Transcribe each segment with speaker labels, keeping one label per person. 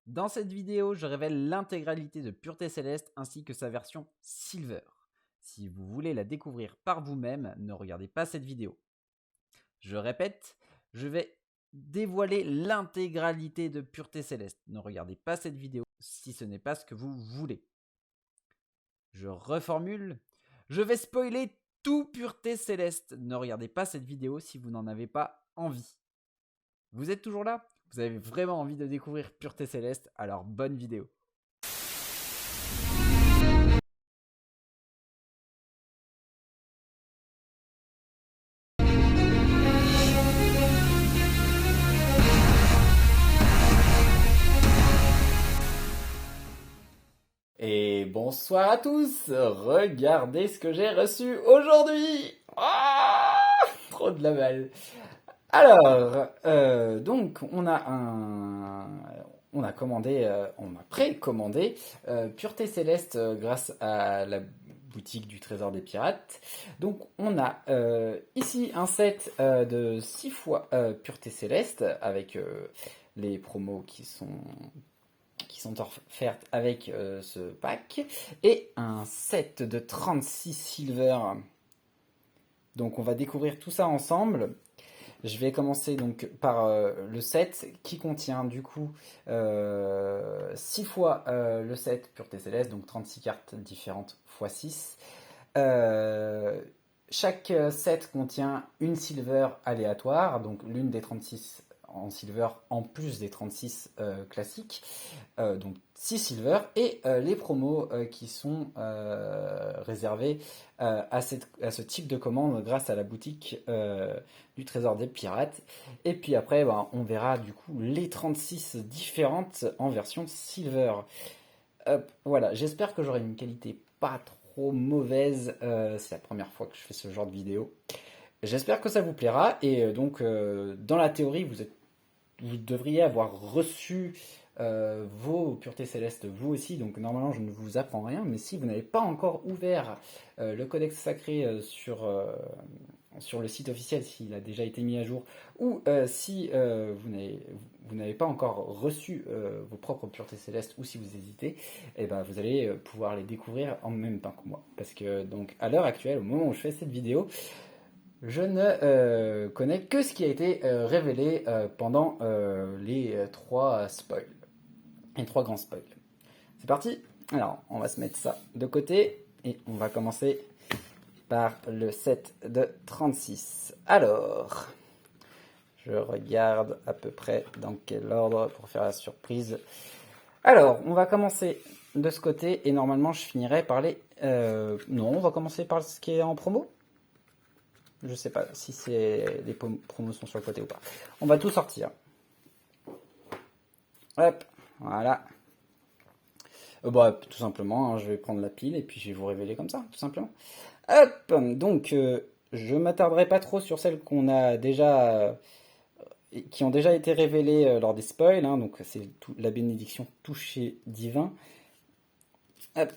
Speaker 1: Dans cette vidéo, je révèle l'intégralité de Pureté Céleste ainsi que sa version Silver. Si vous voulez la découvrir par vous-même, ne regardez pas cette vidéo. Je répète, je vais dévoiler l'intégralité de Pureté Céleste. Ne regardez pas cette vidéo si ce n'est pas ce que vous voulez. Je reformule, je vais spoiler tout Pureté Céleste. Ne regardez pas cette vidéo si vous n'en avez pas envie. Vous êtes toujours là? Vous avez vraiment envie de découvrir Pureté Céleste? Alors bonne vidéo. Et bonsoir à tous, regardez ce que j'ai reçu aujourd'hui. Trop de la balle. Alors, donc on a commandé, on a précommandé Pureté Céleste grâce à la boutique du Trésor des Pirates. Donc on a ici un set de 6 fois Pureté Céleste avec les promos qui sont offertes avec ce pack, et un set de 36 silver. Donc on va découvrir tout ça ensemble. Je vais commencer par le set qui contient du coup 6 fois le set Pureté Céleste, donc 36 cartes différentes x 6. Chaque set contient une silver aléatoire, donc l'une des 36 en silver en plus des 36 classiques, donc 6 silver, et les promos qui sont réservés à ce type de commande grâce à la boutique du Trésor des Pirates. Et puis après, on verra du coup les 36 différentes en version silver. Voilà, j'espère que j'aurai une qualité pas trop mauvaise. C'est la première fois que je fais ce genre de vidéo. J'espère que ça vous plaira. Et dans la théorie, vous devriez avoir reçu vos Puretés Célestes vous aussi. Donc normalement, je ne vous apprends rien. Mais si vous n'avez pas encore ouvert le Codex Sacré sur le site officiel, s'il a déjà été mis à jour, ou si vous n'avez pas encore reçu vos propres Puretés Célestes, ou si vous hésitez, et ben, vous allez pouvoir les découvrir en même temps que moi. Parce que donc à l'heure actuelle, au moment où je fais cette vidéo, je ne connais que ce qui a été révélé pendant les 3 spoils. Les 3 grands spoils. C'est parti. Alors, on va se mettre ça de côté et on va commencer par le set de 36. Alors, je regarde à peu près dans quel ordre pour faire la surprise. Alors, on va commencer de ce côté et normalement je finirai par les... non, on va commencer par ce qui est en promo. Je sais pas si les promos sont sur le côté ou pas. On va tout sortir. Hop, voilà. Tout simplement, je vais prendre la pile et puis je vais vous révéler comme ça, tout simplement. Hop, donc je m'attarderai pas trop sur celles qu'on a déjà, qui ont déjà été révélées lors des spoils. Donc c'est la bénédiction toucher divin. Hop.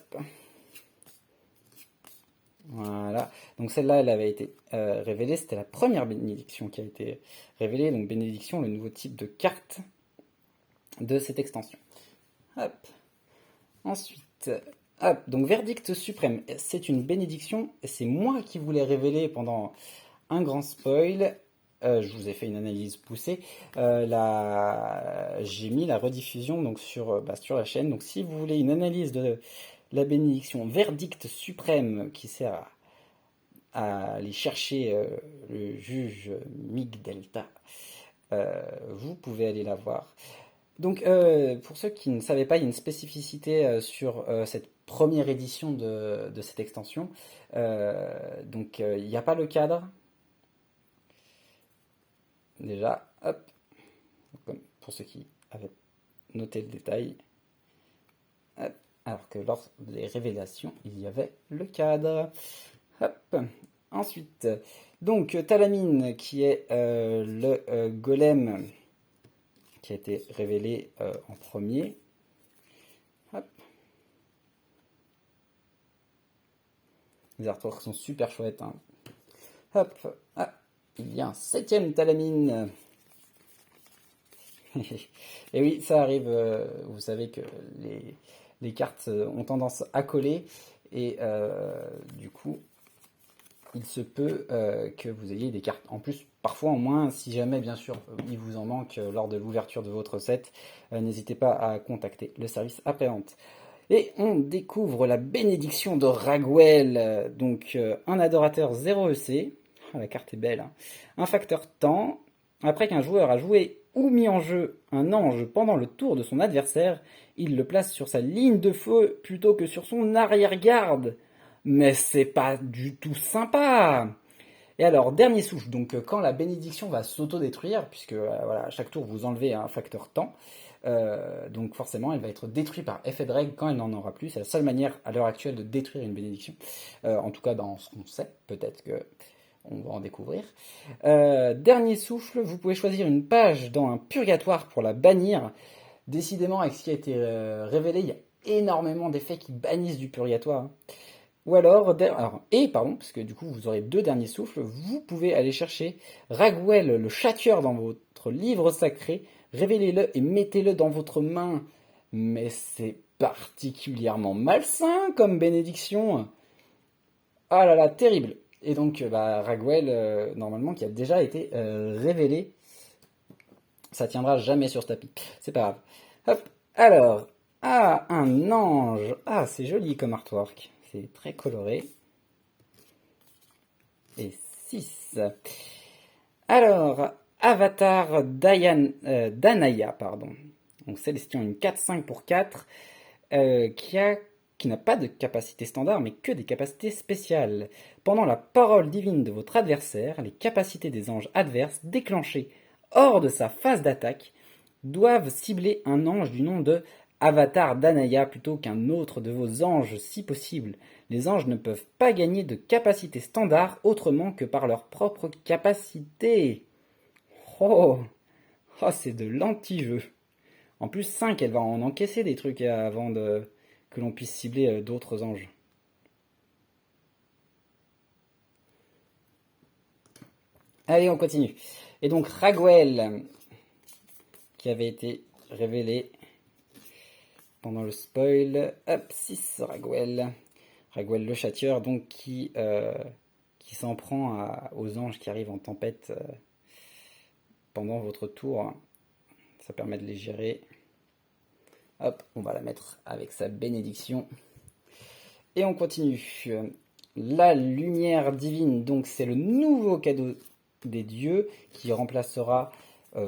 Speaker 1: Voilà, donc celle-là, elle avait été révélée, c'était la première bénédiction qui a été révélée, donc bénédiction, le nouveau type de carte de cette extension. Hop. Ensuite, hop, donc verdict suprême, c'est une bénédiction, c'est moi qui vous l'ai révélé pendant un grand spoil. Je vous ai fait une analyse poussée. J'ai mis la rediffusion donc sur la chaîne. Donc si vous voulez une analyse de la bénédiction verdict suprême qui sert à aller chercher le juge Mig Delta, vous pouvez aller la voir. Donc, pour ceux qui ne savaient pas, il y a une spécificité sur cette première édition de cette extension. Il n'y a pas le cadre. Déjà, hop, comme pour ceux qui avaient noté le détail. Hop, alors que lors des révélations, il y avait le cadre. Hop. Ensuite, donc Talamine, qui est le golem qui a été révélé en premier. Hop. Les artworks sont super chouettes. Hop. Ah, il y a un 7e Talamine. Et oui, ça arrive. Vous savez que les cartes ont tendance à coller. Et du coup, il se peut que vous ayez des cartes en plus, parfois en moins, si jamais bien sûr il vous en manque lors de l'ouverture de votre set, n'hésitez pas à contacter le service après-vente. Et on découvre la bénédiction de Raguel, donc un adorateur 0 EC, ah, la carte est belle, hein. Un facteur temps, après qu'un joueur a joué ou mis en jeu un ange pendant le tour de son adversaire, il le place sur sa ligne de feu plutôt que sur son arrière-garde. Mais c'est pas du tout sympa. Et alors, dernier souffle, donc quand la bénédiction va s'auto-détruire, puisque voilà, à chaque tour vous enlevez un facteur temps, donc forcément elle va être détruite par effet de règle quand elle n'en aura plus. C'est la seule manière à l'heure actuelle de détruire une bénédiction. En tout cas dans ce qu'on sait, peut-être que on va en découvrir. Dernier souffle, vous pouvez choisir une page dans un purgatoire pour la bannir. Décidément, avec ce qui a été révélé, il y a énormément d'effets qui bannissent du purgatoire, hein. Ou alors, parce que du coup vous aurez deux derniers souffles, vous pouvez aller chercher Raguel le châtieur dans votre livre sacré, révélez-le et mettez-le dans votre main. Mais c'est particulièrement malsain comme bénédiction. Ah là là, terrible. Et donc, Raguel, normalement, qui a déjà été révélé, ça tiendra jamais sur ce tapis. C'est pas grave. Hop, alors, un ange. Ah, c'est joli comme artwork. C'est très coloré. Et 6. Alors, Avatar Danaya, pardon. Donc, sélection une 4-5 pour 4, qui n'a pas de capacité standard, mais que des capacités spéciales. Pendant la parole divine de votre adversaire, les capacités des anges adverses déclenchées hors de sa phase d'attaque doivent cibler un ange du nom de Avatar Danaya plutôt qu'un autre de vos anges si possible. Les anges ne peuvent pas gagner de capacité standard autrement que par leur propre capacité. Oh, oh c'est de l'anti-jeu. En plus, 5, elle va en encaisser des trucs avant que l'on puisse cibler d'autres anges. Allez, on continue. Et donc, Raguel, qui avait été révélé pendant le spoil. Hop, 6, Raguel. Raguel le châtieur, donc qui s'en prend aux anges qui arrivent en tempête pendant votre tour. Ça permet de les gérer. Hop, on va la mettre avec sa bénédiction. Et on continue. La lumière divine, donc c'est le nouveau cadeau des dieux qui remplacera,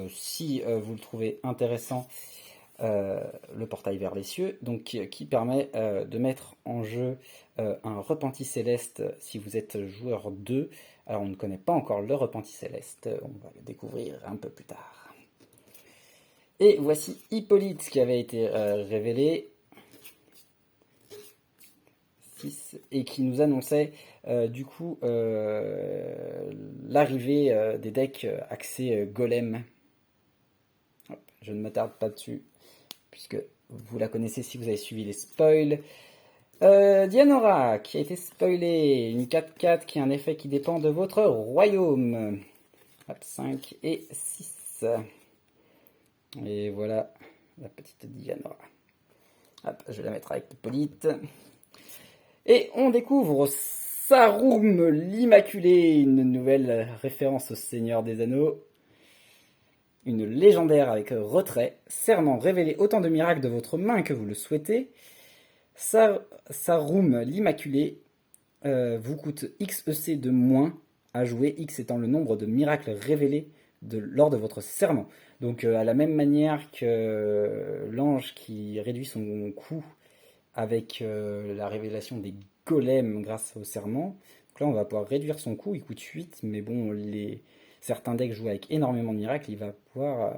Speaker 1: si vous le trouvez intéressant, le portail vers les cieux, donc qui permet de mettre en jeu un repenti céleste si vous êtes joueur 2. Alors on ne connaît pas encore le repenti céleste, on va le découvrir un peu plus tard. Et voici Hippolyte qui avait été révélé, 6, et qui nous annonçait du coup l'arrivée des decks axés Golem. Hop, je ne m'attarde pas dessus, puisque vous la connaissez si vous avez suivi les spoils. Dianora, qui a été spoilée, une 4-4 qui a un effet qui dépend de votre royaume. Hop, 5 et 6. Et voilà la petite Dianora. Hop, je vais la mettre avec Hippolyte. Et on découvre Sarum l'Immaculé, une nouvelle référence au Seigneur des Anneaux. Une légendaire avec retrait, serment révéler autant de miracles de votre main que vous le souhaitez. Sarum l'Immaculé vous coûte XEC de moins à jouer, X étant le nombre de miracles révélés lors de votre serment. Donc à la même manière que l'ange qui réduit son coût avec la révélation des golems grâce au serment. Donc là on va pouvoir réduire son coût, il coûte 8, mais bon, certains decks jouent avec énormément de miracles, il va pouvoir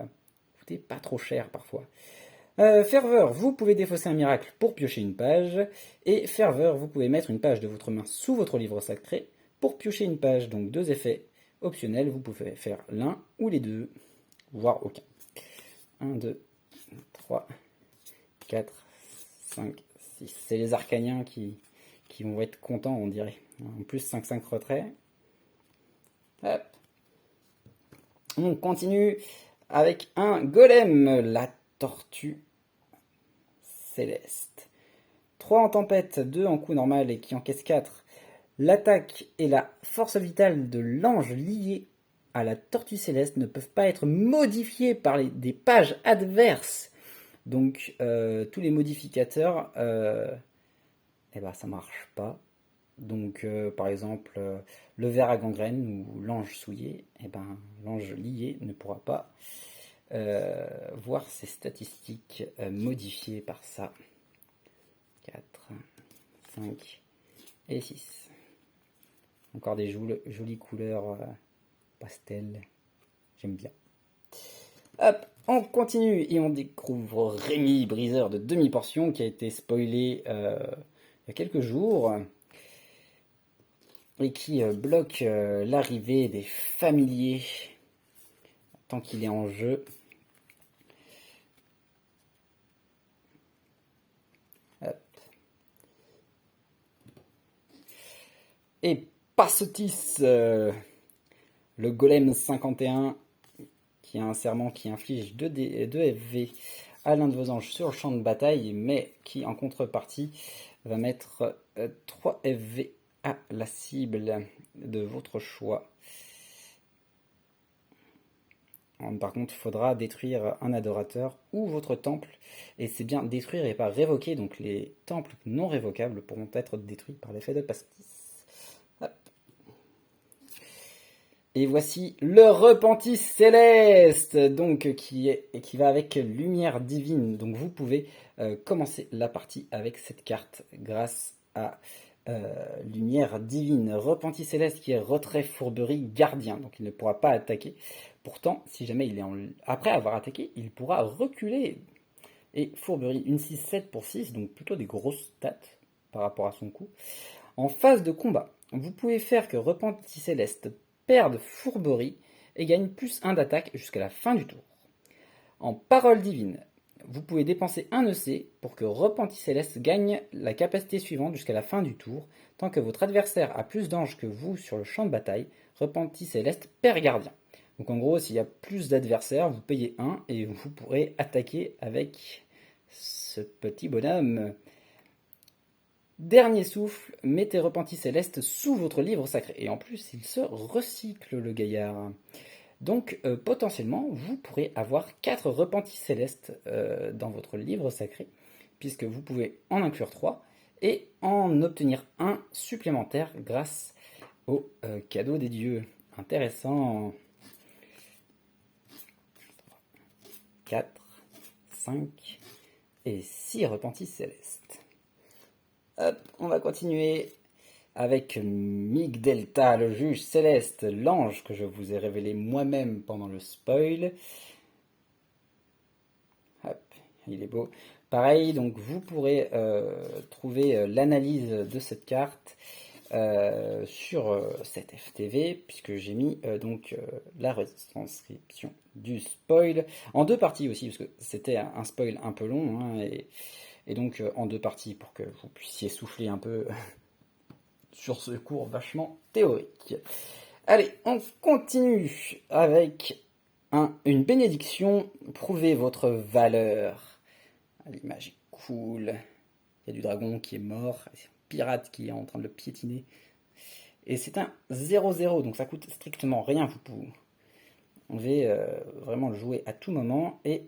Speaker 1: coûter pas trop cher parfois. Ferveur, vous pouvez défausser un miracle pour piocher une page, et Ferveur, vous pouvez mettre une page de votre main sous votre livre sacré pour piocher une page. Donc deux effets optionnels, vous pouvez faire l'un ou les deux, voire aucun. 1, 2, 3, 4, 5, 6. C'est les arcaniens qui vont être contents, on dirait. En plus, 5-5 retrait. Hop. On continue avec un golem, la tortue céleste. 3 en tempête, 2 en coup normal et qui encaisse 4. L'attaque et la force vitale de l'ange lié à la tortue céleste ne peuvent pas être modifiés par des pages adverses. Donc tous les modificateurs, ça marche pas. Donc par exemple le ver à gangrène ou l'ange souillé, l'ange lié ne pourra pas voir ses statistiques modifiées par ça. 4, 5 et 6. Encore des jolies couleurs pastel. J'aime bien. Hop, on continue et on découvre Rémi, briseur de demi-portion, qui a été spoilé il y a quelques jours et qui bloque l'arrivée des familiers tant qu'il est en jeu. Hop. Et Passotis, le golem 51, qui a un serment qui inflige 2 FV à l'un de vos anges sur le champ de bataille, mais qui en contrepartie va mettre 3 FV à la cible de votre choix. Par contre, il faudra détruire un adorateur ou votre temple, et c'est bien détruire et pas révoquer, donc les temples non révocables pourront être détruits par l'effet de Pastis. Hop. Et voici le repentis céleste, donc qui va avec lumière divine. Donc vous pouvez commencer la partie avec cette carte grâce à lumière divine. Repentis céleste qui est retrait fourberie gardien, donc il ne pourra pas attaquer. Pourtant, si jamais il est après avoir attaqué, il pourra reculer. Et fourberie, une 6-7 pour 6, donc plutôt des grosses stats par rapport à son coup. En phase de combat, vous pouvez faire que repentis céleste perde fourberie et gagne plus 1 d'attaque jusqu'à la fin du tour. En parole divine, vous pouvez dépenser un EC pour que repentis céleste gagne la capacité suivante jusqu'à la fin du tour. Tant que votre adversaire a plus d'anges que vous sur le champ de bataille, repentis céleste perd gardien. Donc en gros, s'il y a plus d'adversaires, vous payez 1 et vous pourrez attaquer avec ce petit bonhomme. Dernier souffle, mettez repentis céleste sous votre livre sacré. Et en plus, il se recycle, le gaillard. Donc potentiellement, vous pourrez avoir 4 repentis célestes dans votre livre sacré, puisque vous pouvez en inclure 3 et en obtenir un supplémentaire grâce au cadeau des dieux. Intéressant. 4, 5 et 6 repentis célestes. Hop, on va continuer avec Migdelta, le juge céleste, l'ange que je vous ai révélé moi-même pendant le spoil. Hop, il est beau. Pareil, donc vous pourrez trouver l'analyse de cette carte sur cette FTV, puisque j'ai mis la retranscription du spoil en 2 parties aussi, parce que c'était un spoil un peu long, hein, et donc en 2 parties pour que vous puissiez souffler un peu sur ce cours vachement théorique. Allez, on continue avec une bénédiction. Prouvez votre valeur. L'image est cool. Il y a du dragon qui est mort, c'est un pirate qui est en train de le piétiner. Et c'est un 0-0, donc ça coûte strictement rien. Vous pouvez vraiment le jouer à tout moment. Et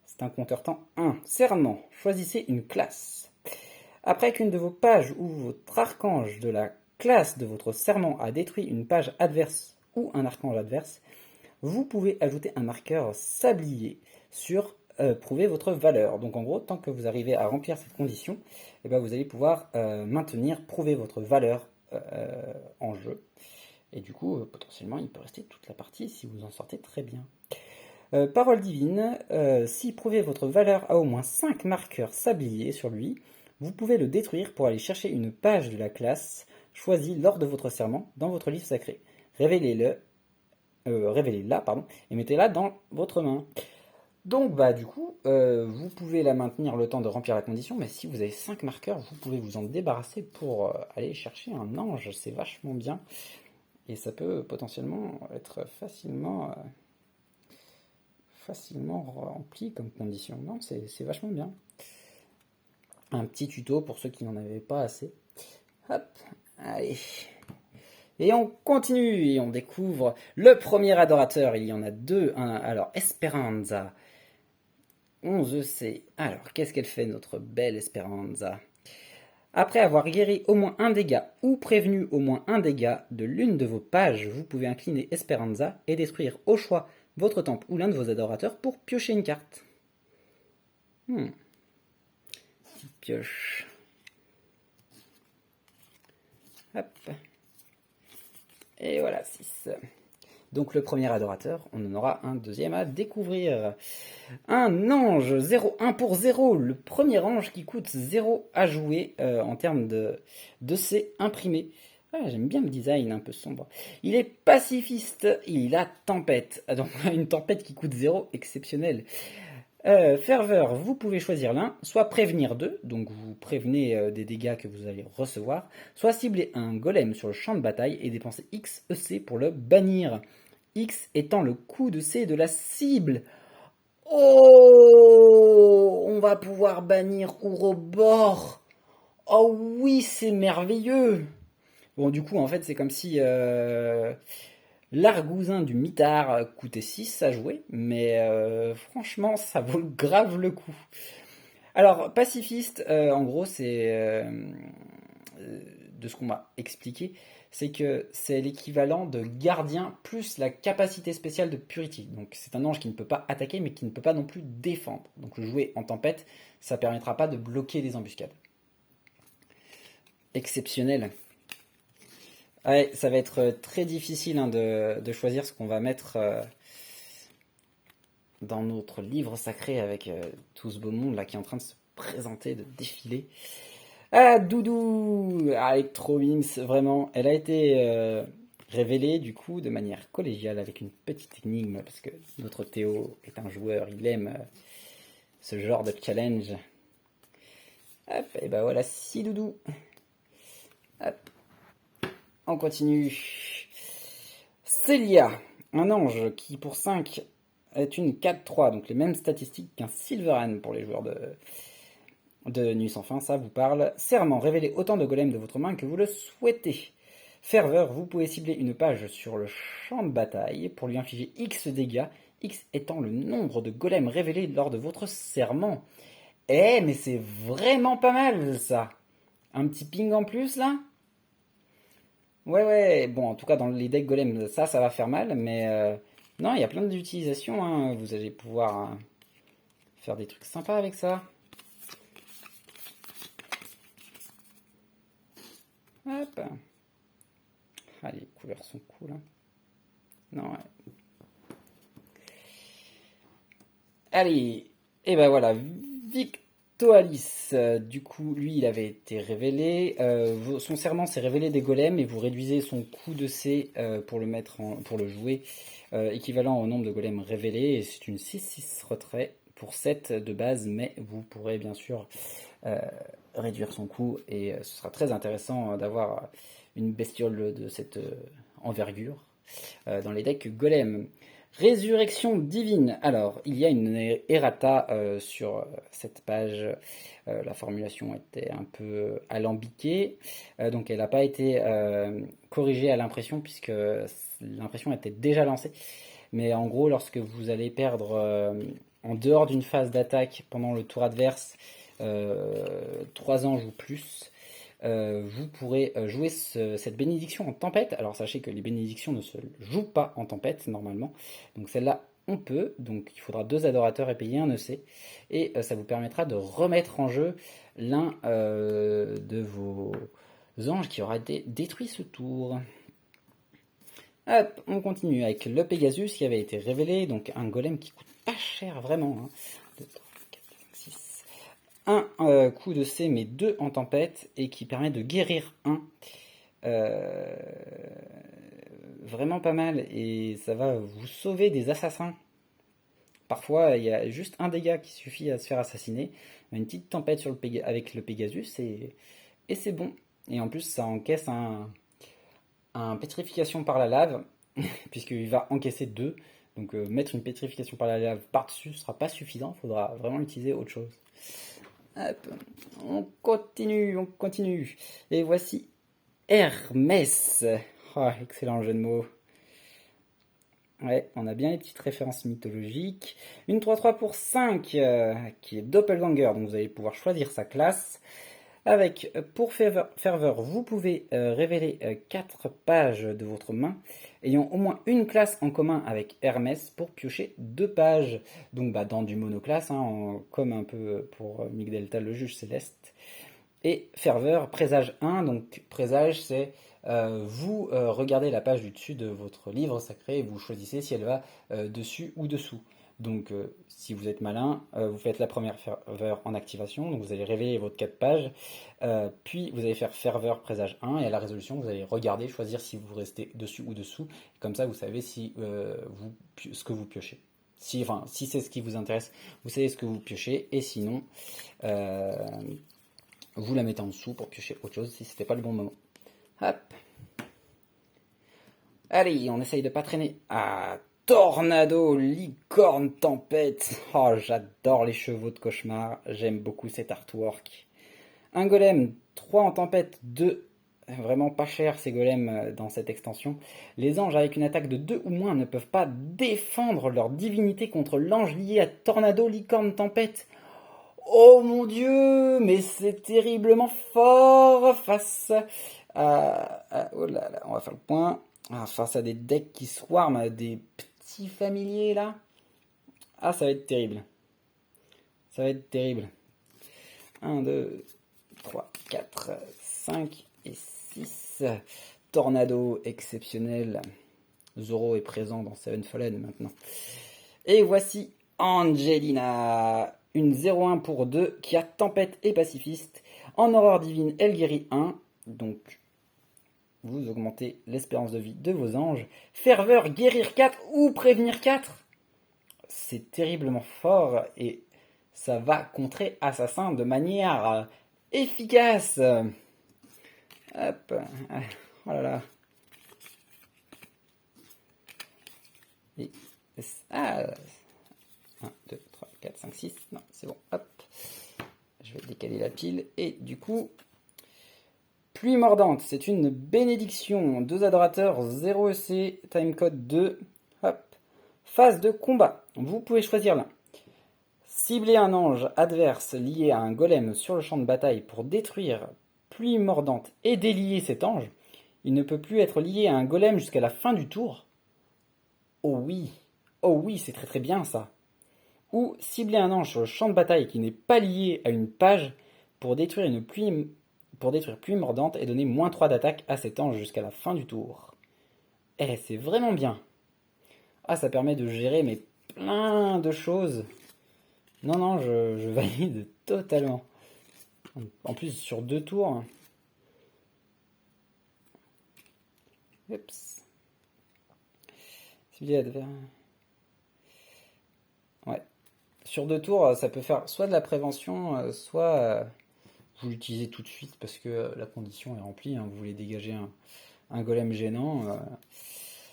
Speaker 1: c'est un compteur temps 1. Serment. Choisissez une classe. Après qu'une de vos pages ou votre archange de la classe de votre serment a détruit une page adverse ou un archange adverse, vous pouvez ajouter un marqueur sablier sur prouver votre valeur. Donc en gros, tant que vous arrivez à remplir cette condition, vous allez pouvoir maintenir, prouver votre valeur en jeu. Et du coup, potentiellement, il peut rester toute la partie si vous en sortez très bien. Parole divine, si prouver votre valeur a au moins 5 marqueurs sabliers sur lui, vous pouvez le détruire pour aller chercher une page de la classe choisie lors de votre serment dans votre livre sacré. Révélez-la, et mettez-la dans votre main. Donc du coup, vous pouvez la maintenir le temps de remplir la condition, mais si vous avez 5 marqueurs, vous pouvez vous en débarrasser pour aller chercher un ange. C'est vachement bien. Et ça peut potentiellement être facilement facilement rempli comme condition. Non, c'est vachement bien. Un petit tuto pour ceux qui n'en avaient pas assez. Hop, allez. Et on continue et on découvre le premier adorateur. Il y en a deux. Alors, Esperanza. 11C. Alors, qu'est-ce qu'elle fait, notre belle Esperanza? Après avoir guéri au moins un dégât ou prévenu au moins un dégât de l'une de vos pages, vous pouvez incliner Esperanza et détruire au choix votre temple ou l'un de vos adorateurs pour piocher une carte. Petite pioche. Hop. Et voilà, 6. Donc le premier adorateur, on en aura un deuxième à découvrir. Un ange, 0-1 pour 0. Le premier ange qui coûte 0 à jouer en termes de C imprimé. Ah, j'aime bien le design un peu sombre. Il est pacifiste, il a tempête. Donc une tempête qui coûte 0, exceptionnel. Ferveur, vous pouvez choisir l'un, soit prévenir 2, donc vous prévenez des dégâts que vous allez recevoir, soit cibler un golem sur le champ de bataille et dépenser X EC pour le bannir. X étant le coût de C de la cible. Oh, on va pouvoir bannir Ouroboros. Oh oui, c'est merveilleux. Bon, du coup, en fait, c'est comme si l'argousin du mitard coûtait 6 à jouer, mais franchement, ça vaut grave le coup. Alors, pacifiste, en gros, c'est de ce qu'on m'a expliqué, c'est que c'est l'équivalent de gardien plus la capacité spéciale de Purity. Donc c'est un ange qui ne peut pas attaquer, mais qui ne peut pas non plus défendre. Donc le jouer en tempête, ça ne permettra pas de bloquer les embuscades. Exceptionnel. Ouais, ça va être très difficile de choisir ce qu'on va mettre dans notre livre sacré avec tout ce beau monde là qui est en train de se présenter, de défiler. Ah, Doudou avec Trovims, vraiment, elle a été révélée du coup de manière collégiale avec une petite énigme parce que notre Théo est un joueur, il aime ce genre de challenge. Hop, et ben voilà, 6 Doudou. Hop, on continue. Célia, un ange qui pour 5 est une 4-3, donc les mêmes statistiques qu'un Silveran pour les joueurs de Nuit sans fin, ça vous parle. Serment, révélez autant de golems de votre main que vous le souhaitez. Ferveur, vous pouvez cibler une page sur le champ de bataille pour lui infliger X dégâts, X étant le nombre de golems révélés lors de votre serment. Eh, mais c'est vraiment pas mal ça. Un petit ping en plus là. Ouais, bon, en tout cas dans les decks golems, ça va faire mal, mais non, il y a plein d'utilisations, hein. Vous allez pouvoir faire des trucs sympas avec ça. Hop. Ah, les couleurs sont cool. Hein. Non, ouais. Allez. Et ben voilà. Victoalis. Du coup, lui, il avait été révélé. Son serment s'est révélé des golems et vous réduisez son coût de C pour le jouer équivalent au nombre de golems révélés. Et c'est une 6-6 retrait pour 7 de base, mais vous pourrez bien sûr réduire son coût et ce sera très intéressant d'avoir une bestiole de cette envergure dans les decks golem. Résurrection divine. Alors, il y a une errata sur cette page. La formulation était un peu alambiquée, donc elle n'a pas été corrigée à l'impression puisque l'impression était déjà lancée. Mais en gros, lorsque vous allez perdre en dehors d'une phase d'attaque pendant le tour adverse 3 anges ou plus, vous pourrez jouer cette bénédiction en tempête. Alors sachez que les bénédictions ne se jouent pas en tempête normalement. Donc celle-là, on peut. Donc il faudra 2 adorateurs et payer un EC. Et ça vous permettra de remettre en jeu l'un de vos anges qui aura été détruit ce tour. Hop, on continue avec le Pegasus qui avait été révélé. Donc un golem qui coûte pas cher vraiment. Hein. 2, 3, 4, 5, 6. Un coup de C mais 2 en tempête et qui permet de guérir 1. Vraiment pas mal et ça va vous sauver des assassins. Parfois il y a juste un dégât qui suffit à se faire assassiner. Une petite tempête avec le Pegasus et c'est bon. Et en plus ça encaisse un pétrification par la lave puisqu'il va encaisser 2. Donc mettre une pétrification par la lave par-dessus ne sera pas suffisant, il faudra vraiment utiliser autre chose. Hop, on continue, on continue. Et voici Hermès. Oh, excellent jeu de mots. Ouais, on a bien les petites références mythologiques. Une 3-3 pour 5 qui est Doppelganger, donc vous allez pouvoir choisir sa classe. Avec, pour Ferveur, vous pouvez révéler 4 pages de votre main, ayant au moins une classe en commun avec Hermès pour piocher 2 pages. Donc dans du monoclasse, comme un peu pour Migdelta le juge céleste. Et Ferveur, présage 1, donc présage c'est vous regardez la page du dessus de votre livre sacré et vous choisissez si elle va dessus ou dessous. Donc si vous êtes malin, vous faites la première ferveur en activation, donc vous allez révéler votre 4 pages, puis vous allez faire ferveur présage 1 et à la résolution vous allez regarder, choisir si vous restez dessus ou dessous, comme ça vous savez si, ce que vous piochez. Si c'est ce qui vous intéresse, vous savez ce que vous piochez, et sinon vous la mettez en dessous pour piocher autre chose si c'était pas le bon moment. Hop. Allez, on essaye de pas traîner. Ah, Tornado, licorne, tempête. Oh, j'adore les chevaux de cauchemar. J'aime beaucoup cet artwork. Un golem, 3 en tempête, 2. Vraiment pas cher ces golems dans cette extension. Les anges avec une attaque de 2 ou moins ne peuvent pas défendre leur divinité contre l'ange lié à Tornado, licorne, tempête. Oh mon dieu, mais c'est terriblement fort face oh là là, on va faire le point. Face à des decks qui swarment, des petits familiers là. Ah, ça va être terrible. Ça va être terrible. 1, 2, 3, 4, 5 et 6. Tornado exceptionnel. Zoro est présent dans Seven Fallen maintenant. Et voici Angelina. Une 0-1 pour 2 qui a tempête et pacifiste. En horreur divine, elle guérit 1. Donc, vous augmentez l'espérance de vie de vos anges. Ferveur, guérir 4 ou prévenir 4. C'est terriblement fort et ça va contrer Assassin de manière efficace. Hop. Oh là là. Et, 1, 2, 3, 4, 5, 6. Non, c'est bon. Hop. Je vais décaler la pile. Et du coup, pluie mordante, c'est une bénédiction. 2 adorateurs, 0 EC, timecode 2. Hop. Phase de combat. Vous pouvez choisir l'un. Cibler un ange adverse lié à un golem sur le champ de bataille pour détruire pluie mordante et délier cet ange. Il ne peut plus être lié à un golem jusqu'à la fin du tour. Oh oui, c'est très très bien ça. Ou cibler un ange sur le champ de bataille qui n'est pas lié à une page pour détruire pluie mordante et donner moins 3 d'attaque à cet ange jusqu'à la fin du tour. Eh, c'est vraiment bien. Ah, ça permet de gérer mais plein de choses. Non, je valide totalement. En plus, sur 2 tours. Oups. Cibler adverse. Ouais. Sur 2 tours, ça peut faire soit de la prévention, soit vous l'utilisez tout de suite parce que la condition est remplie. Vous voulez dégager un golem gênant.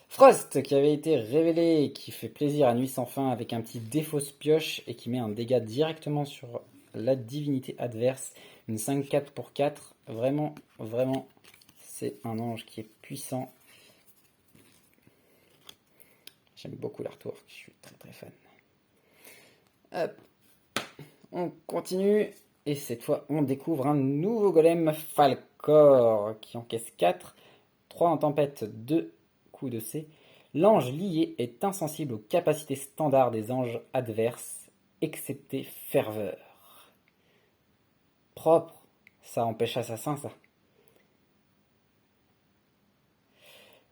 Speaker 1: Frost, qui avait été révélé, qui fait plaisir à Nuit sans fin avec un petit défausse pioche et qui met un dégât directement sur la divinité adverse. Une 5-4 pour 4. Vraiment, c'est un ange qui est puissant. J'aime beaucoup l'artwork, je suis très très fan. Hop. On continue. Et cette fois, on découvre un nouveau golem Falcor qui encaisse 4. 3 en tempête, 2 coups de C. L'ange lié est insensible aux capacités standards des anges adverses, excepté ferveur. Propre. Ça empêche assassin, ça.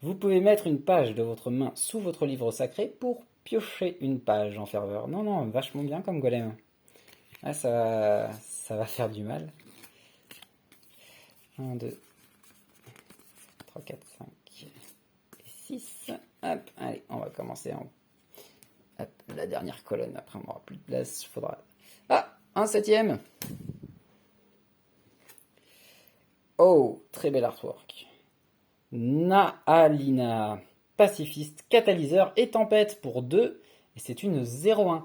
Speaker 1: Vous pouvez mettre une page de votre main sous votre livre sacré pour piocher une page en ferveur. Non, vachement bien comme golem. Ah, ça va faire du mal. 1, 2, 3, 4, 5 et 6. Hop, allez, on va commencer en... Hop, la dernière colonne. Après, on n'aura plus de place. Faudra... Ah, un 7ème. Oh, très bel artwork. Naalina. pacifiste, catalyseur et tempête pour 2. Et c'est une 0-1.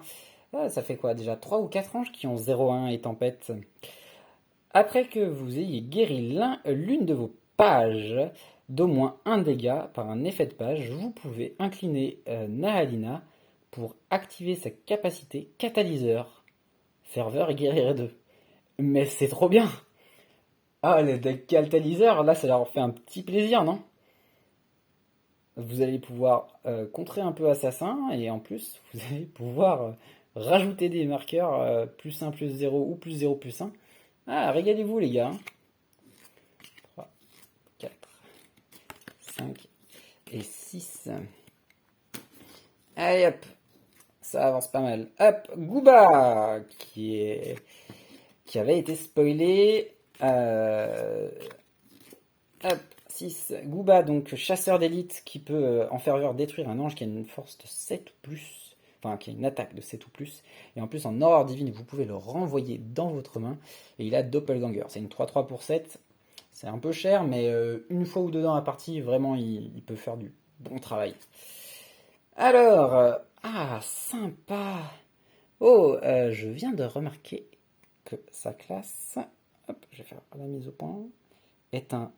Speaker 1: Ah, ça fait quoi déjà 3 ou 4 anges qui ont 0-1 et tempête. Après que vous ayez guéri l'une de vos pages d'au moins un dégât par un effet de page, vous pouvez incliner Nahalina pour activer sa capacité catalyseur, ferveur et guérir 2. Mais c'est trop bien! Ah, les decks catalyseurs, là ça leur fait un petit plaisir, non? Vous allez pouvoir contrer un peu assassin et en plus vous allez pouvoir rajouter des marqueurs plus 1 plus 0 ou plus 0 plus 1. Ah, régalez-vous les gars. 3, 4, 5 et 6. Allez hop, ça avance pas mal. Hop, Gooba qui avait été spoilé. Hop, 6. Gooba, donc chasseur d'élite qui peut en ferveur détruire un ange qui a une force de 7 ou plus. Enfin, qui a une attaque de 7 ou plus. Et en plus, en horreur divine, vous pouvez le renvoyer dans votre main. Et il a Doppelganger. C'est une 3-3 pour 7. C'est un peu cher, mais une fois ou deux dans la partie, vraiment, il peut faire du bon travail. Alors, sympa. Oh, je viens de remarquer que sa classe, hop, je vais faire la mise au point, est un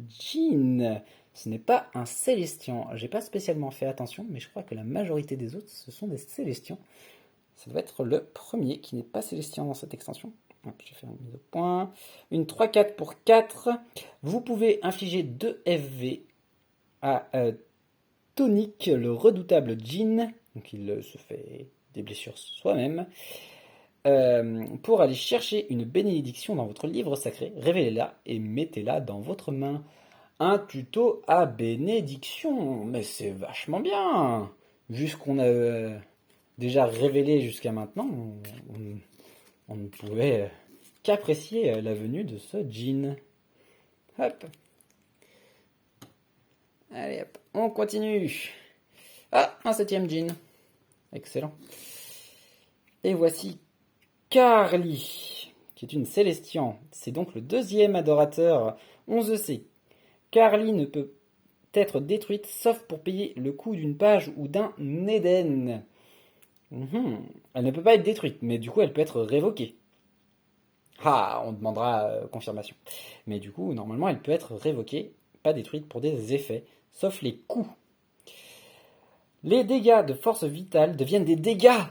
Speaker 1: Djinn. Ce n'est pas un Célestian. J'ai pas spécialement fait attention, mais je crois que la majorité des autres, ce sont des Célestians. Ça doit être le premier qui n'est pas Célestian dans cette extension. Hop, je vais faire une mise au point. Une 3-4 pour 4. Vous pouvez infliger 2 FV à Tonic, le redoutable Djinn. Donc il se fait des blessures soi-même. Pour aller chercher une bénédiction dans votre livre sacré, révélez-la et mettez-la dans votre main. Un tuto à bénédiction, mais c'est vachement bien. Vu ce qu'on a déjà révélé jusqu'à maintenant, on ne pouvait qu'apprécier la venue de ce djinn. Hop. Allez hop, on continue. Ah, un 7ème djinn. Excellent. Et voici Carly, qui est une Célestian. C'est donc le 2e adorateur. 11C. Carly ne peut être détruite sauf pour payer le coût d'une page ou d'un Eden. Elle ne peut pas être détruite, mais du coup elle peut être révoquée. Ah, on demandera confirmation. Mais du coup, normalement, elle peut être révoquée, pas détruite pour des effets, sauf les coups. Les dégâts de force vitale deviennent des dégâts.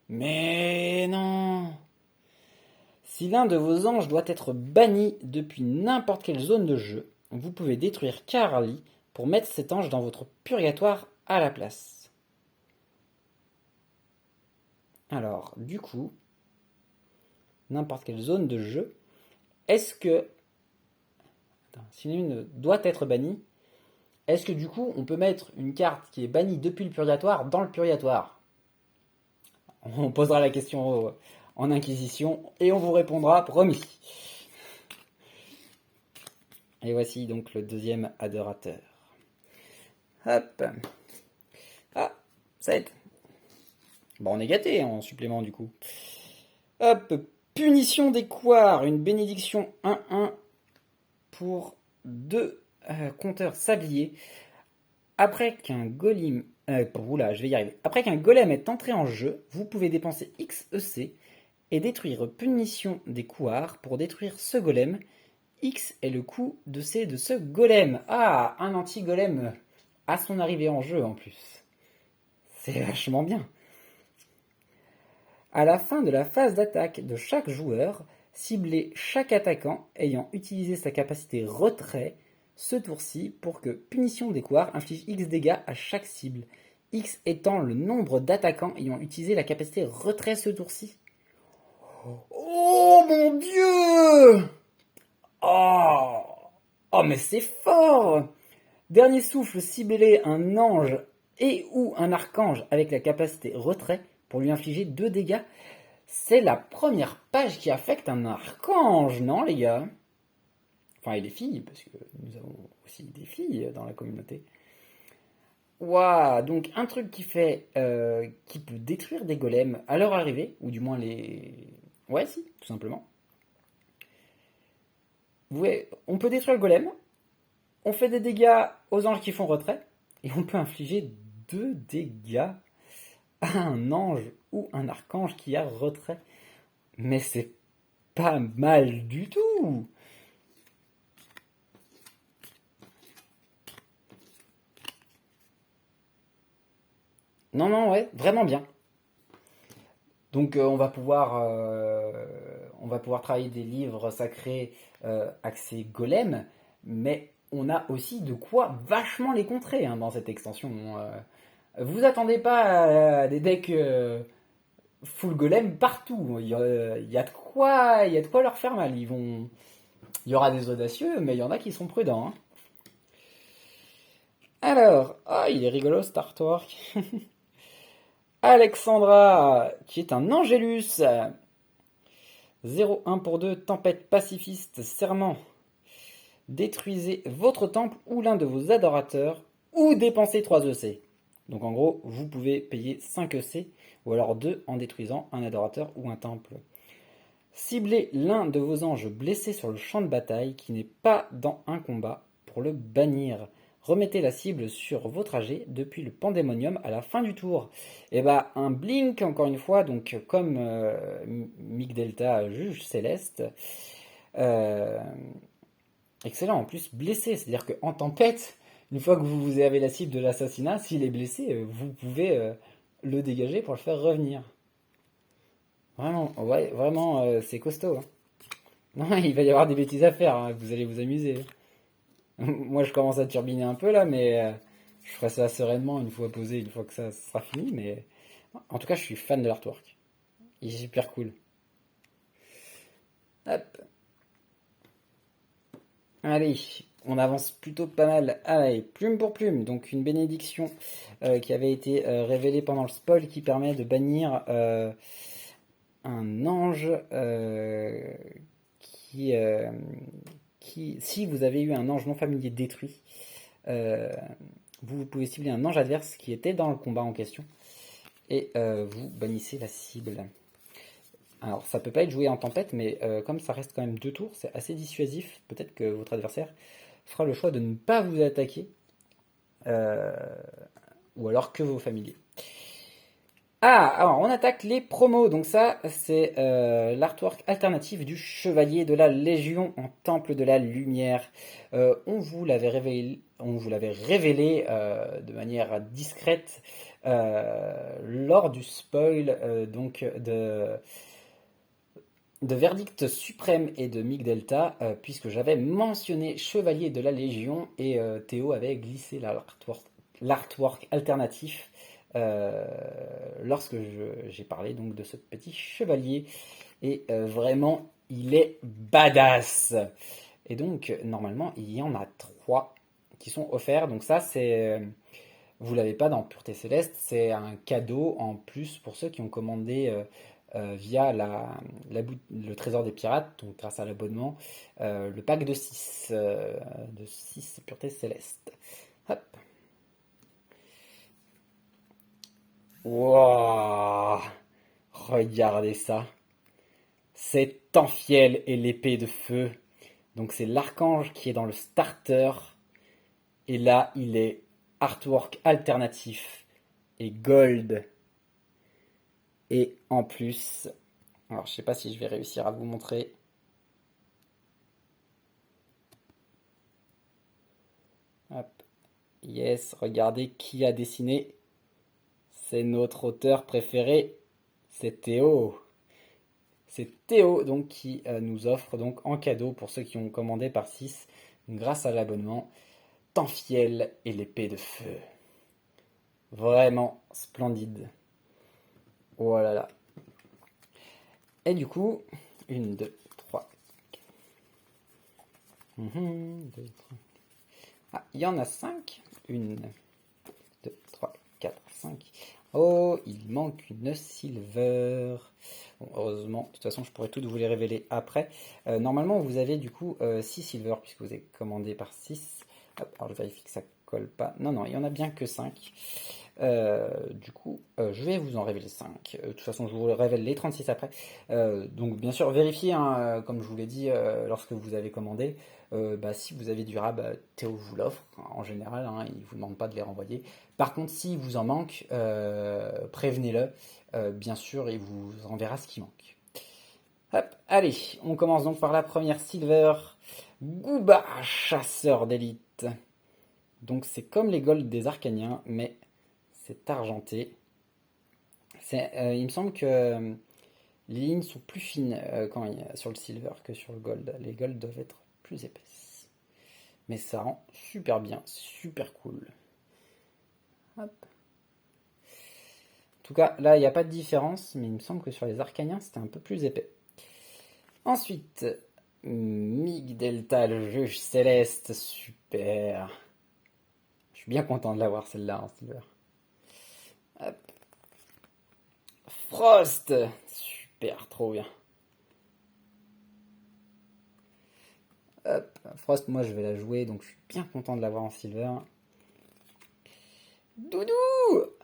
Speaker 1: Mais non. Si l'un de vos anges doit être banni depuis n'importe quelle zone de jeu, vous pouvez détruire Carly pour mettre cet ange dans votre purgatoire à la place. Alors, du coup, n'importe quelle zone de jeu, est-ce que... si une doit être bannie, est-ce que du coup, on peut mettre une carte qui est bannie depuis le purgatoire dans le purgatoire? On posera la question en Inquisition et on vous répondra, promis. Et voici donc le 2e adorateur. Hop. Ah, 7. Bon, on est gâté en supplément du coup. Hop, punition des couards, une bénédiction 1-1 pour 2 compteurs sabliers. Après qu'un golem... je vais y arriver. Après qu'un golem est entré en jeu, vous pouvez dépenser XEC et détruire punition des couards pour détruire ce golem. X est le coût de ce golem. Ah, un anti-golem à son arrivée en jeu en plus. C'est vachement bien. À la fin de la phase d'attaque de chaque joueur, ciblez chaque attaquant ayant utilisé sa capacité retrait ce tour-ci pour que punition des couards inflige X dégâts à chaque cible. X étant le nombre d'attaquants ayant utilisé la capacité retrait ce tour-ci. Oh mon dieu! Oh, mais c'est fort! Dernier souffle, ciblez un ange et ou un archange avec la capacité retrait pour lui infliger 2 dégâts. C'est la première page qui affecte un archange, non les gars? Enfin, et les filles, parce que nous avons aussi des filles dans la communauté. Waouh! Donc un truc qui peut détruire des golems à leur arrivée, ou du moins les... Ouais, si, tout simplement. On peut détruire le golem, on fait des dégâts aux anges qui font retrait, Et on peut infliger 2 dégâts à un ange ou un archange qui a retrait. Mais c'est pas mal du tout. Non, non, ouais, vraiment bien. Donc on va pouvoir travailler des livres sacrés axés golem, mais on a aussi de quoi vachement les contrer hein, dans cette extension. Vous attendez pas à des decks full golem partout. Il y a de quoi leur faire mal. Il y aura des audacieux, mais il y en a qui sont prudents. Hein. Alors, ah, il est rigolo cet artwork. Alexandra, qui est un Angélus. 0-1 pour 2, tempête pacifiste, serment. Détruisez votre temple ou l'un de vos adorateurs ou dépensez 3 EC. Donc en gros, vous pouvez payer 5 EC ou alors 2 en détruisant un adorateur ou un temple. Ciblez l'un de vos anges blessés sur le champ de bataille qui n'est pas dans un combat pour le bannir. Remettez la cible sur vos trajets depuis le pandémonium à la fin du tour. Et bah un blink encore une fois, donc comme Migdelta juge céleste. Euh, Excellent, en plus blessé, c'est-à-dire qu'en tempête, une fois que vous avez la cible de l'assassinat, s'il est blessé, vous pouvez le dégager pour le faire revenir. Vraiment, ouais, vraiment, c'est costaud. Hein. Non, il va y avoir des bêtises à faire, hein, vous allez vous amuser. Moi, je commence à turbiner un peu là, mais je ferai ça sereinement une fois posé, une fois que ça sera fini. Mais en tout cas, je suis fan de l'artwork. Il est super cool. Hop, allez, on avance plutôt pas mal. Allez, plume pour plume, donc une bénédiction qui avait été révélée pendant le spoil qui permet de bannir un ange qui, euh, si vous avez eu un ange non familier détruit, euh, vous pouvez cibler un ange adverse qui était dans le combat en question et vous bannissez la cible. Alors ça peut pas être joué en tempête, mais comme ça reste quand même 2 tours, c'est assez dissuasif. Peut-être que votre adversaire fera le choix de ne pas vous attaquer, euh, ou alors que vos familiers. Ah, alors on attaque les promos. Donc ça, c'est l'artwork alternatif du Chevalier de la Légion en Temple de la Lumière. On vous l'avait révélé de manière discrète lors du spoil donc de Verdict Suprême et de Migdelta, puisque j'avais mentionné Chevalier de la Légion et Théo avait glissé l'artwork alternatif lorsque j'ai parlé donc de ce petit chevalier. Et vraiment, il est badass. Et donc, normalement, il y en a 3 qui sont offerts. Donc ça, vous l'avez pas dans Pureté Céleste, c'est un cadeau en plus pour ceux qui ont commandé via le Trésor des Pirates, donc grâce à l'abonnement, le pack de 6 Pureté Céleste. Hop. Wow, regardez ça. C'est Tanfiel et l'épée de feu. Donc c'est l'archange qui est dans le starter. Et là, il est artwork alternatif et gold. Et en plus, alors je sais pas si je vais réussir à vous montrer. Hop. Yes, regardez qui a dessiné. C'est notre auteur préféré. C'est Théo. C'est Théo donc qui nous offre donc en cadeau pour ceux qui ont commandé par 6 grâce à l'abonnement Tanfiel et l'épée de feu. Vraiment splendide. Oh là là. Et du coup, 1, 2, 3. 2, 3. Ah, il y en a 5. 1, 2, 3, 4, 5. Oh, il manque une silver. Bon, heureusement, de toute façon, je pourrais toutes vous les révéler après. Normalement, vous avez du coup 6 silver puisque vous avez commandé par 6. Hop, alors je vérifie que ça colle pas. Non, non, il y en a bien que 5. Du coup, je vais vous en révéler 5. De toute façon, je vous révèle les 36 après. Donc, bien sûr, vérifiez, hein, comme je vous l'ai dit lorsque vous avez commandé. Si vous avez du rab, Théo vous l'offre en général, hein, il ne vous demande pas de les renvoyer. Par contre, s'il vous en manque, prévenez-le. Bien sûr, il vous enverra ce qui manque. Hop, allez, on commence donc par la première silver. Gooba, chasseur d'élite. Donc c'est comme les golds des Arcaniens, mais c'est argenté. Il me semble que les lignes sont plus fines sur le silver que sur le gold. Les golds doivent être plus épaisses. Mais ça rend super bien, super cool. Hop. En tout cas, là, il n'y a pas de différence, mais il me semble que sur les Arcaniens, c'était un peu plus épais. Ensuite, Mig Delta, le juge céleste, super. Je suis bien content de l'avoir celle-là en silver. Hop. Frost, super, trop bien. Hop, Frost, moi je vais la jouer, donc je suis bien content de l'avoir en silver. Doudou.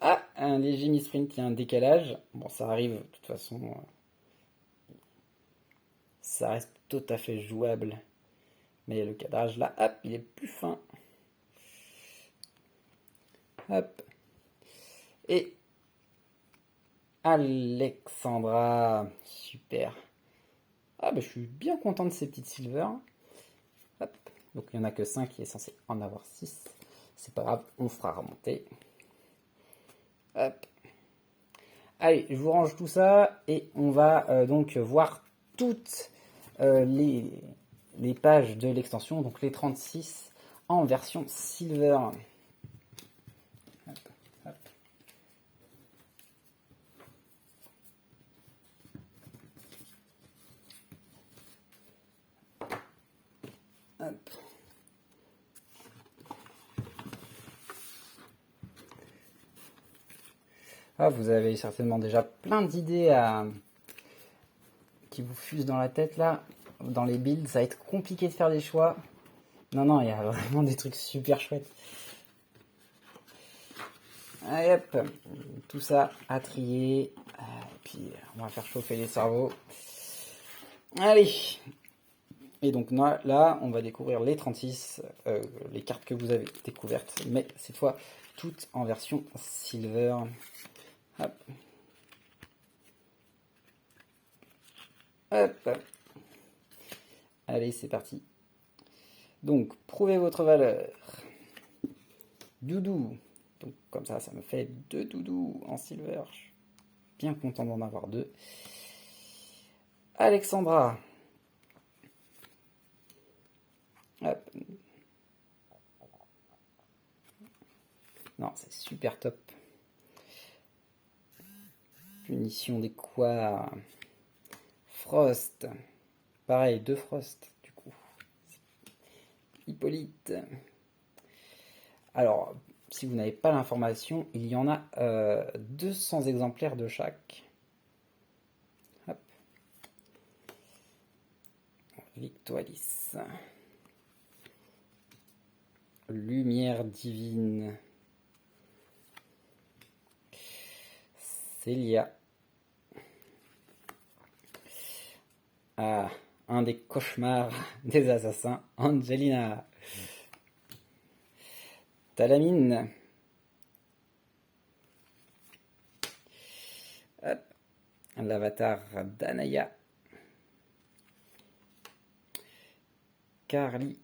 Speaker 1: Ah, un léger misprint qui a un décalage. Bon, ça arrive, de toute façon. Ça reste tout à fait jouable. Mais le cadrage là, hop, il est plus fin. Hop. Et Alexandra, super. Ah bah je suis bien content de ces petites silver. Hop. Donc il n'y en a que 5, il est censé en avoir 6. C'est pas grave, on fera remonter. Hop. Allez, je vous range tout ça et on va donc voir toutes les pages de l'extension, donc les 36 en version silver. Hop, hop. Hop. Ah, vous avez certainement déjà plein d'idées qui vous fusent dans la tête là. Dans les builds, ça va être compliqué de faire des choix. Non, il y a vraiment des trucs super chouettes. Allez hop, tout ça à trier. Et puis on va faire chauffer les cerveaux. Allez. Et donc là, on va découvrir les 36, les cartes que vous avez découvertes, mais cette fois toutes en version silver. Hop. Hop. Allez, c'est parti. Donc, prouvez votre valeur. Doudou. Donc, comme ça me fait 2 doudous en silver. Je suis bien content d'en avoir 2. Alexandra. Hop. Non, c'est super top. Punition des quoi. Frost. Pareil, 2 Frost, du coup. Hippolyte. Alors, si vous n'avez pas l'information, il y en a 200 exemplaires de chaque. Hop. Victoalis. Lumière divine. Célia. Ah, un des cauchemars des assassins, Angelina. Talamine. Hop. L'avatar d'Anaya. Carly.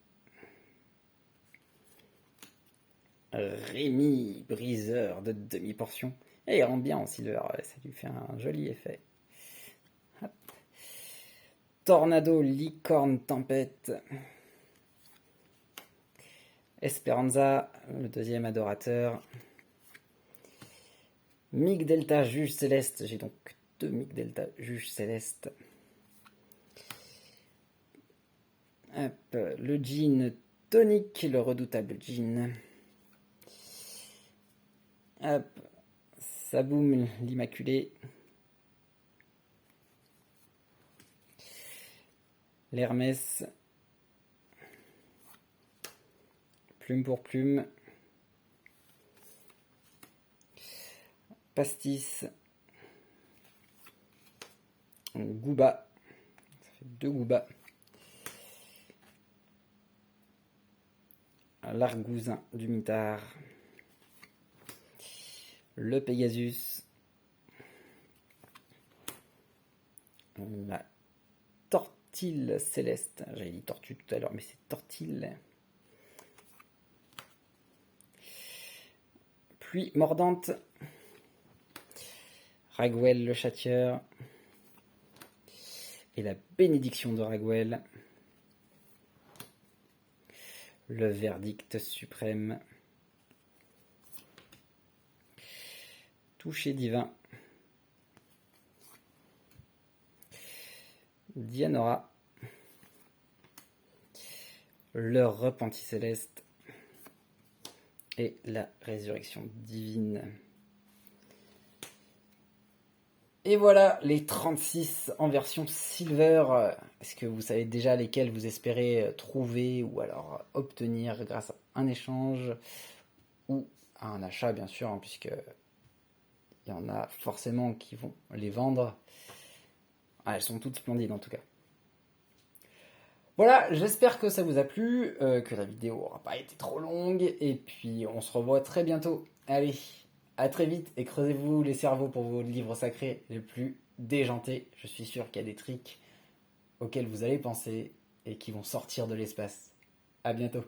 Speaker 1: Rémi, briseur de demi-portion. Et il rentre bien en silver, ça lui fait un joli effet. Hop. Tornado, licorne, tempête. Esperanza, le deuxième adorateur. Mig Delta, juge céleste. J'ai donc 2 Mig Delta, juge céleste. Hop, le djinn tonique, le redoutable djinn. Hop, Saboum, l'immaculé. L'Hermès. Plume pour plume. Pastis. Gooba. Ça fait 2 Gooba. L'argousin du mitard. Le Pegasus. La tortille céleste. J'avais dit tortue tout à l'heure, mais c'est tortille. Pluie mordante. Raguel le châtieur. Et la bénédiction de Raguel. Le verdict suprême. Toucher divin. Dianora. Le repenti céleste. Et la résurrection divine. Et voilà les 36 en version silver. Est-ce que vous savez déjà lesquels vous espérez trouver ou alors obtenir grâce à un échange ou à un achat bien sûr, hein, puisque il y en a forcément qui vont les vendre. Ah, elles sont toutes splendides en tout cas. Voilà, j'espère que ça vous a plu, que la vidéo n'aura pas été trop longue, et puis on se revoit très bientôt. Allez, à très vite, et creusez-vous les cerveaux pour vos livres sacrés les plus déjantés. Je suis sûr qu'il y a des tricks auxquels vous allez penser, et qui vont sortir de l'espace. À bientôt.